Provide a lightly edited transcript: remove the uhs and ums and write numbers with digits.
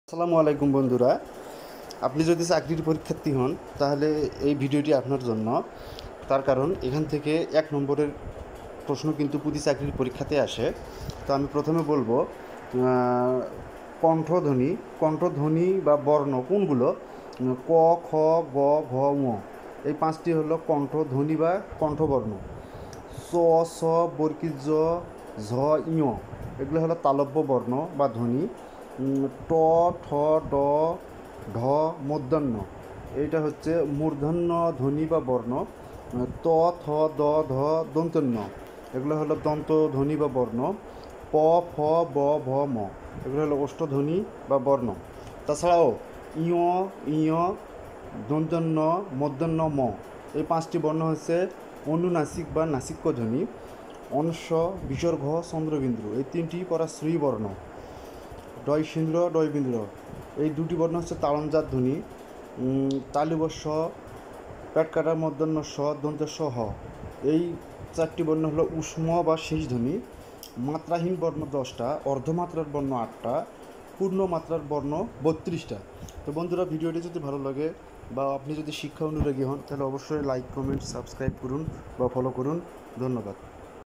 আসসালামু আলাইকুম বন্ধুরা। আপনি যদি চাকরির পরীক্ষার্থী হন তাহলে এই ভিডিওটি আপনার জন্য। তার কারণ এখান থেকে 1 নম্বরের প্রশ্ন কিন্তু প্রতি চাকরির পরীক্ষাতে আসে। তো আমি প্রথমে বলবো কণ্ঠধ্বনি কণ্ঠধ্বনি বা বর্ণ কোনগুলো? ক, খ, গ, ঘ, ঙ। এই 5টি হলো কণ্ঠধ্বনি বা কণ্ঠবর্ণ। চ, ছ, বর্গীয় জ, ঝ, ঞ এগুলো হলো তালব্য বর্ণ বা ধ্বনি। ট, ঠ, ড, ঢ মূর্ধন্য, এইটা হচ্ছে মূর্ধন্য ধ্বনি বা বর্ণ। ত, থ, দ, ধ দন্তন্য, এগুলো হলো দন্ত ধ্বনি বা বর্ণ। প, ফ, ব, ভ, ম এগুলো হলো ওষ্ঠধ্বনি বা বর্ণ। তাছাড়াও ইয়, ইয়, দন্তন্য, মূর্ধন্য, ম এই 5টি বর্ণ হচ্ছে অনুনাসিক বা নাসিক্য ধ্বনি। অংশ, বিসর্গ, চন্দ্রবিন্দু এই 3টি পরাশ্রয়ী বর্ণ। ডয়সিন্দ্র, ডয়বিন্দ্র এই 2টি বর্ণ হচ্ছে তালনজাত ধ্বনি। তালুবস্য, পেটকাটা, মূর্ধন্য স, দন্তের স, হ এই 4টি বর্ণ হলো উষ্ম বা শেষ ধ্বনি। মাত্রাহীন বর্ণ 10টা, অর্ধমাত্রার বর্ণ 8টা, পূর্ণ মাত্রার বর্ণ 32টা। তো বন্ধুরা, ভিডিওটি যদি ভালো লাগে বা আপনি যদি শিক্ষা অনুরাগী হন তাহলে অবশ্যই লাইক, কমেন্ট, সাবস্ক্রাইব করুন বা ফলো করুন। ধন্যবাদ।